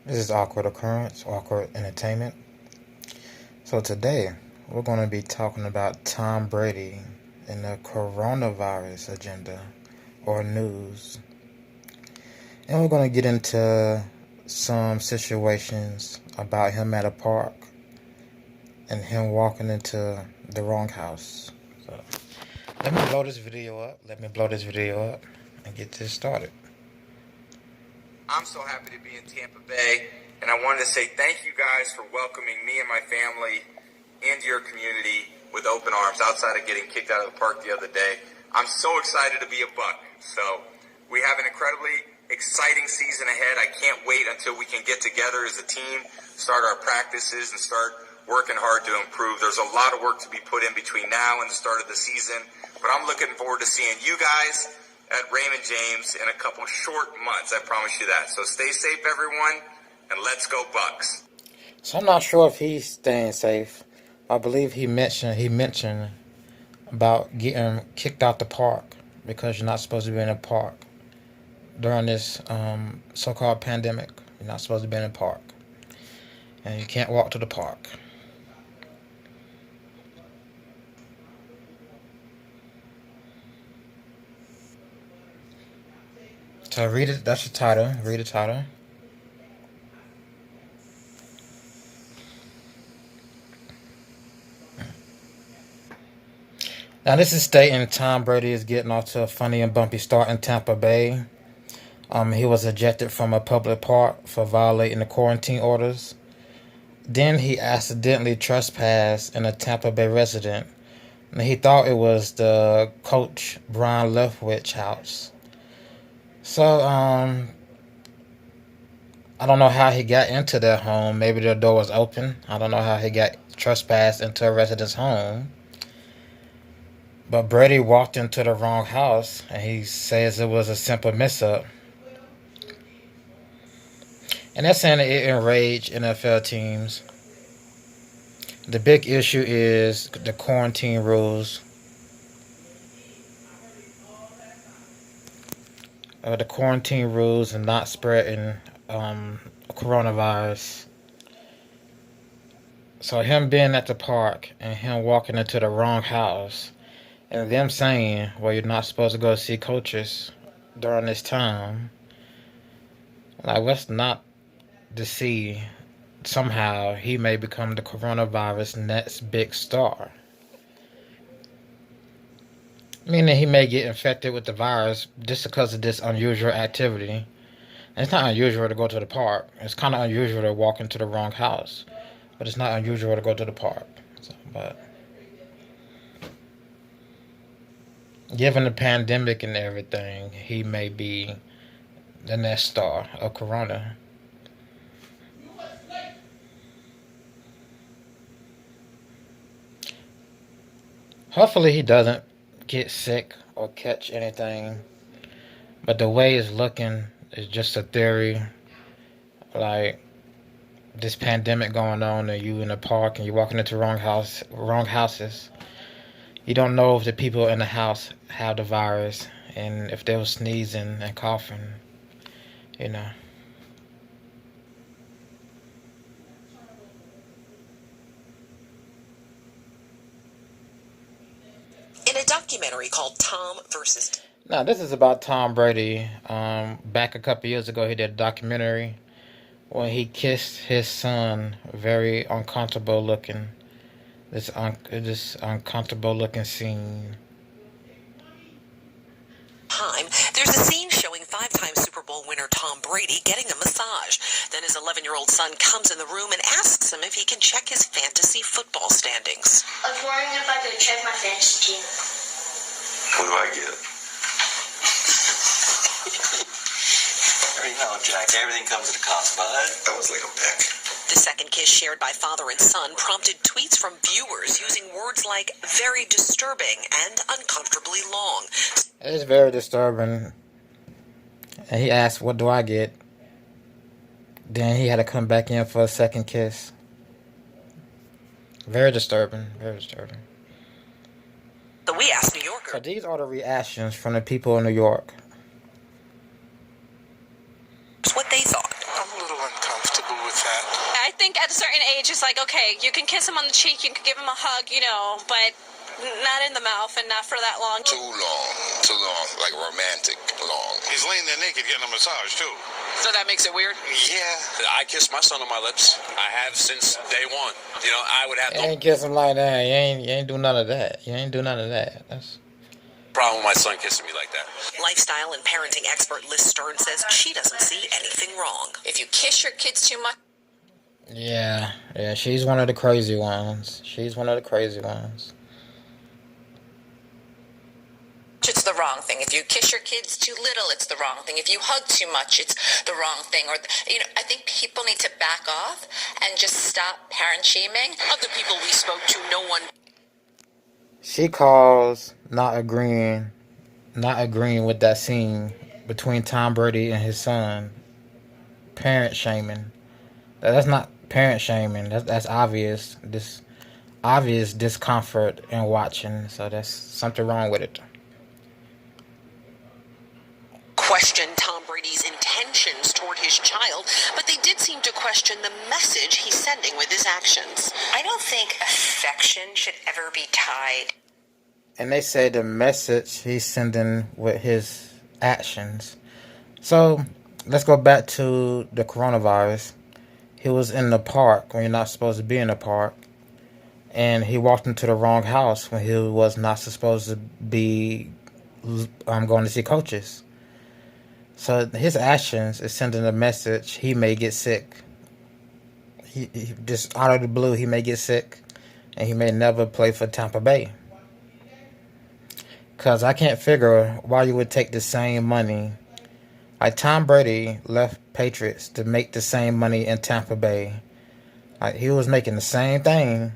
This is Awkward Occurrence, Awkward Entertainment. So today, we're going to be talking about Tom Brady and the coronavirus agenda or news. And we're going to get into some situations about him at a park and him walking into the wrong house. So, let me blow this video up. And get this started. I'm so happy to be in Tampa Bay, and I wanted to say thank you guys for welcoming me and my family into your community with open arms outside of getting kicked out of the park the other day. I'm so excited to be a Buck. So we have an incredibly exciting season ahead. I can't wait until we can get together as a team, start our practices, and start working hard to improve. There's a lot of work to be put in between now and the start of the season, but I'm looking forward to seeing you guys at Raymond James in a couple short months. I promise you that. So stay safe, everyone, and let's go Bucks. So I'm not sure if he's staying safe. I believe he mentioned about getting kicked out the park because you're not supposed to be in a park during this so-called pandemic. You're not supposed to be in a park, and you can't walk to the park. So read it. That's the title. Read the title. Now this is stating Tom Brady is getting off to a funny and bumpy start in Tampa Bay. He was ejected from a public park for violating the quarantine orders. Then he accidentally trespassed in a Tampa Bay resident. And he thought it was the coach Brian Leftwich house. So, I don't know how he got into their home. Maybe their door was open. I don't know how he got trespassed into a resident's home. But Brady walked into the wrong house, and he says it was a simple mix-up. And that's saying it enraged NFL teams. The big issue is the quarantine rules. The quarantine rules and not spreading coronavirus. So him being at the park and him walking into the wrong house and them saying, well, you're not supposed to go see coaches during this time. Like, what's not to see somehow he may become the coronavirus next big star. Meaning he may get infected with the virus just because of this unusual activity. And it's not unusual to go to the park. It's kind of unusual to walk into the wrong house. But it's not unusual to go to the park. So, but given the pandemic and everything, he may be the next star of corona. Hopefully he doesn't get sick or catch anything. But the way it's looking is just a theory. Like this pandemic going on and you in the park and you're walking into wrong houses. You don't know if the people in the house have the virus and if they were sneezing and coughing, you know. In a documentary called Tom vs. Now, this is about Tom Brady. Back a couple years ago, he did a documentary when he kissed his son. Very uncomfortable looking. This uncomfortable looking scene. There's a scene showing five-time Super Bowl winner Tom Brady getting a massage. Then his 11-year-old son comes in the room and asks him if he can check his fantasy football standings. I was wondering if I could check my fantasy team. What do I get? No, Jack, everything comes at a cost, bud. That was like a peck. The second kiss shared by father and son prompted tweets from viewers using words like very disturbing and uncomfortably long. It's very disturbing. And he asked, what do I get? Then he had to come back in for a second kiss. Very disturbing. Very disturbing. So we asked New Yorkers. So these are the reactions from the people in New York. What they thought. I'm a little uncomfortable. fat. I think at a certain age, it's like, okay, you can kiss him on the cheek, you can give him a hug, but not in the mouth and not for that long. Too long, like romantic long. He's laying there naked getting a massage, too. So that makes it weird? Yeah. I kiss my son on my lips. I have since day one. I would have You no ain't kiss him like that. You ain't do none of that. You ain't do none of that. That's problem with my son kissing me like that. Lifestyle and parenting expert Liz Stern says she doesn't see anything wrong. If you kiss your kids too much. yeah. She's one of the crazy ones. It's the wrong thing. If you kiss your kids too little, it's the wrong thing. If you hug too much, it's the wrong thing. Or, I think people need to back off and just stop parent shaming. Of the people we spoke to, no one. She calls not agreeing with that scene between Tom Brady and his son parent shaming. That's not parent shaming. That's obvious. This obvious discomfort in watching. So there's something wrong with it. Questioned Tom Brady's intentions toward his child, but they did seem to question the message he's sending with his actions. I don't think affection should ever be tied. And they say the message he's sending with his actions. So let's go back to the coronavirus. He was in the park when you're not supposed to be in the park. And he walked into the wrong house when he was not supposed to be going to see coaches. So his actions is sending a message he may get sick. He just out of the blue, he may get sick. And he may never play for Tampa Bay. Because I can't figure why you would take the same money. Like Tom Brady left Patriots to make the same money in Tampa Bay. Like he was making the same thing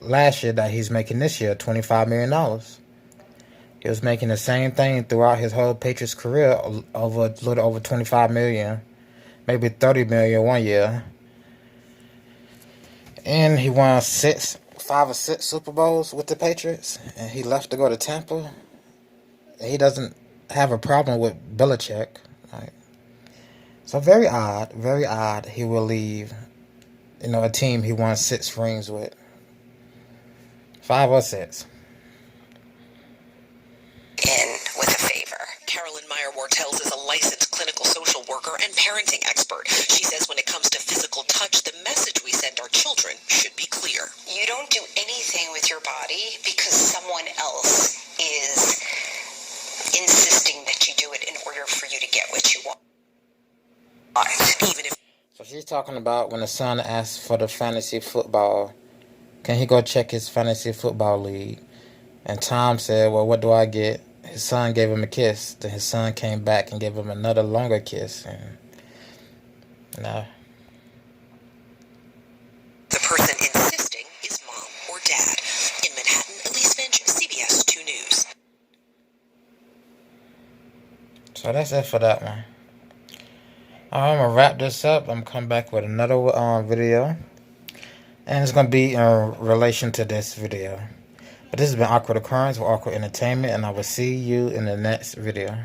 last year that he's making this year, $25 million. He was making the same thing throughout his whole Patriots career, over a little over $25 million, maybe $30 million one year. And he won 5 or 6 Super Bowls with the Patriots, and he left to go to Tampa. He doesn't have a problem with Belichick. Right? So very odd he will leave, a team he won 6 rings with. 5 or 6. In with a favor. Carolyn Meyer-Wartels is a licensed clinical social worker and parenting expert. She says when it comes to physical touch, the message we send our children should be clear. You don't do anything with your body because someone else is insisting that you do it in order for you to get what you want. Even if So she's talking about when the son asks for the fantasy football, can he go check his fantasy football league? And Tom said, well, what do I get? His son gave him a kiss. Then his son came back and gave him another longer kiss. And now the person insisting is mom or dad. In Manhattan, Elise Finch, CBS 2 News. So that's it for that one. I'm going to wrap this up. I'm going to come back with another video. And it's going to be in relation to this video. But this has been Awkward Occurrence with Awkward Entertainment. And I will see you in the next video.